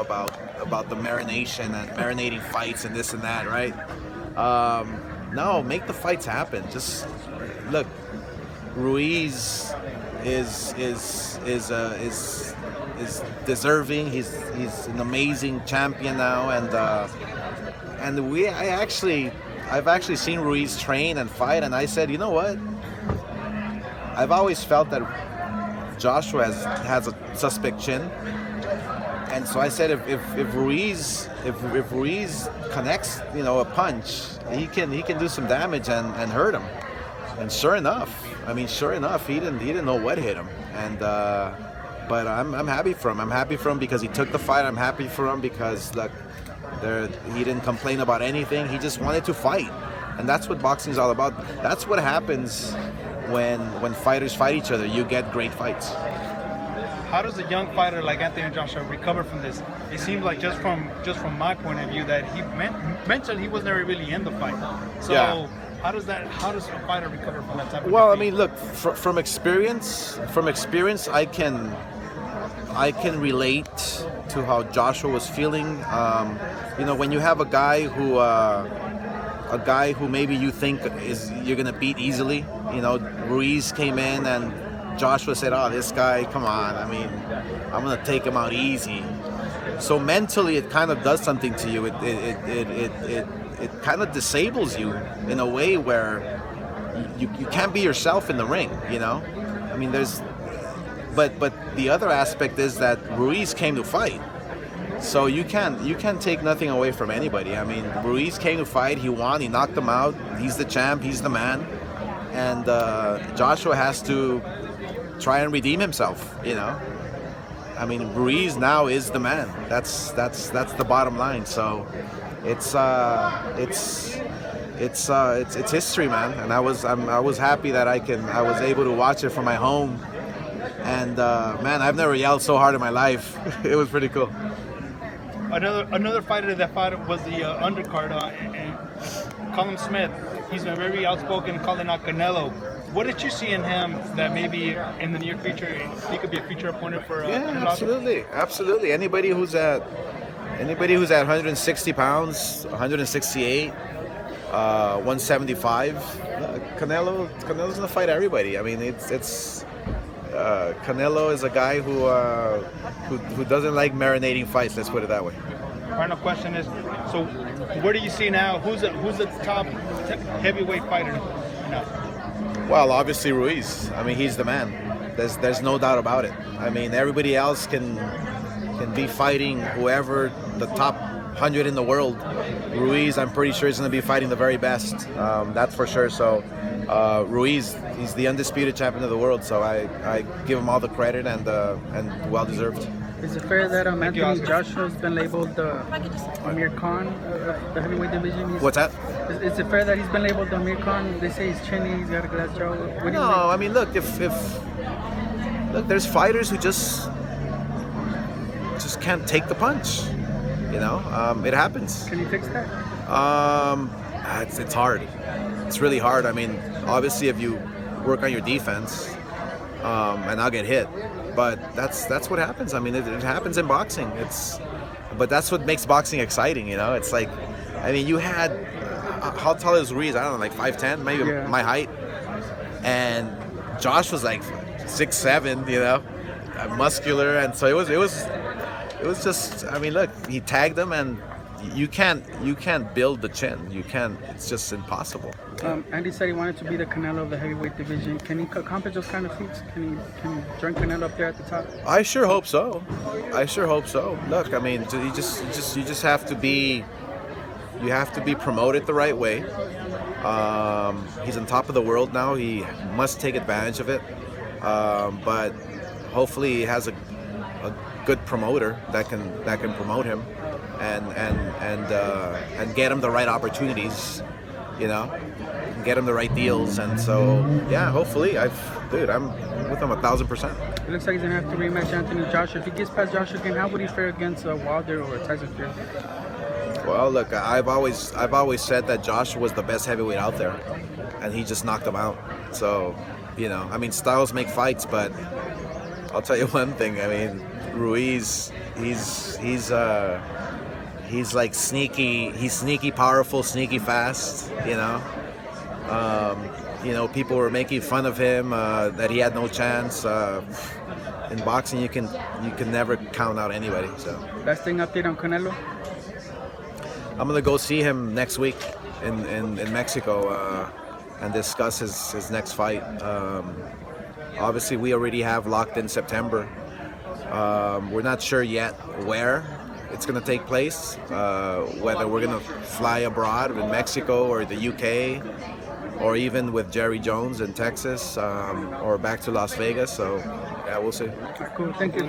about the marination and marinating fights and this and that, right? No, make the fights happen. Just look, Ruiz is deserving. He's an amazing champion now, and I've actually seen Ruiz train and fight, and I said, you know what? I've always felt that Joshua has a suspect chin, and so I said if Ruiz connects, a punch, he can do some damage and hurt him. And sure enough, he didn't know what hit him, and but I'm happy for him. I'm happy for him because he took the fight. I'm happy for him because he didn't complain about anything. He just wanted to fight, and that's what boxing is all about. That's what happens when fighters fight each other. You get great fights. How does a young fighter like Anthony Joshua recover from this? It seems like just from my point of view that he mentally he was never really in the fight. So yeah. How does a fighter recover from that type of Well, defeat? I mean, look, from experience, I can relate to how Joshua was feeling. When you have a guy who maybe you think you're gonna beat easily. Ruiz came in and Joshua said, "Oh, this guy, come on! I mean, I'm gonna take him out easy." So mentally, it kind of does something to you. It kind of disables you in a way where you can't be yourself in the ring. I mean, but the other aspect is that Ruiz came to fight. So you can't take nothing away from anybody. I mean, Ruiz came to fight. He won. He knocked him out. He's the champ. He's the man. And Joshua has to try and redeem himself. I mean, Ruiz now is the man. That's the bottom line. So it's history, man. And I was happy that I was able to watch it from my home. And man, I've never yelled so hard in my life. It was pretty cool. Another fighter that fought was the undercard, Colin Smith. He's been very outspoken calling out Canelo. What did you see in him that maybe in the near future he could be a future opponent for? Yeah, absolutely. Anybody who's at 160 pounds, 168, 175, Canelo's gonna fight everybody. I mean, it's Canelo is a guy who doesn't like marinating fights. Let's put it that way. Final question is: so, where do you see now? Who's the top heavyweight fighter now? Well, obviously Ruiz. I mean, he's the man. There's no doubt about it. I mean, everybody else can be fighting whoever the top 100 in the world. Ruiz, I'm pretty sure, is going to be fighting the very best. That's for sure. So Ruiz, he's the undisputed champion of the world. So I give him all the credit and well deserved. Is it fair that Anthony Joshua's been labeled the Amir Khan of the heavyweight division? What's that? Is it fair that he's been labeled the Amir Khan? They say he's chinny, he's got a glass jaw. No, I mean, look, if there's fighters who just can't take the punch. It happens. Can you fix that? It's hard. It's really hard. I mean, obviously, if you work on your defense, and I'll get hit, but that's what happens. I mean, it happens in boxing. But that's what makes boxing exciting. It's like, I mean, you had how tall is Ruiz? I don't know, like 5'10", maybe my height, and Josh was like 6'7", muscular, and so it was just, I mean, look, he tagged him, and you can't build the chin. You can't. It's just impossible. Andy said he wanted to be the Canelo of the heavyweight division. Can he accomplish those kind of feats? Can he join Canelo up there at the top? I sure hope so. Look, I mean, you just have to be. You have to be promoted the right way. He's on top of the world now. He must take advantage of it. But hopefully, he has a good promoter that can promote him and get him the right opportunities, get him the right deals. And so, yeah, hopefully, I'm with him 1,000%. It looks like he's gonna have to rematch Anthony Joshua. If he gets past Joshua again, how would he fare against Wilder or Tyson Fury? Well, look, I've always said that Joshua was the best heavyweight out there, and he just knocked him out. So, I mean, styles make fights, but I'll tell you one thing. I mean, Ruiz, he's like sneaky. He's sneaky powerful, sneaky fast. People were making fun of him that he had no chance. In boxing, you can never count out anybody. So Best thing update on Canelo? I'm gonna go see him next week in Mexico and discuss his next fight. Obviously, we already have locked in September. We're not sure yet where it's going to take place, whether we're going to fly abroad in Mexico or the UK, or even with Jerry Jones in Texas, or back to Las Vegas. So, yeah, we'll see. Cool. Thank you.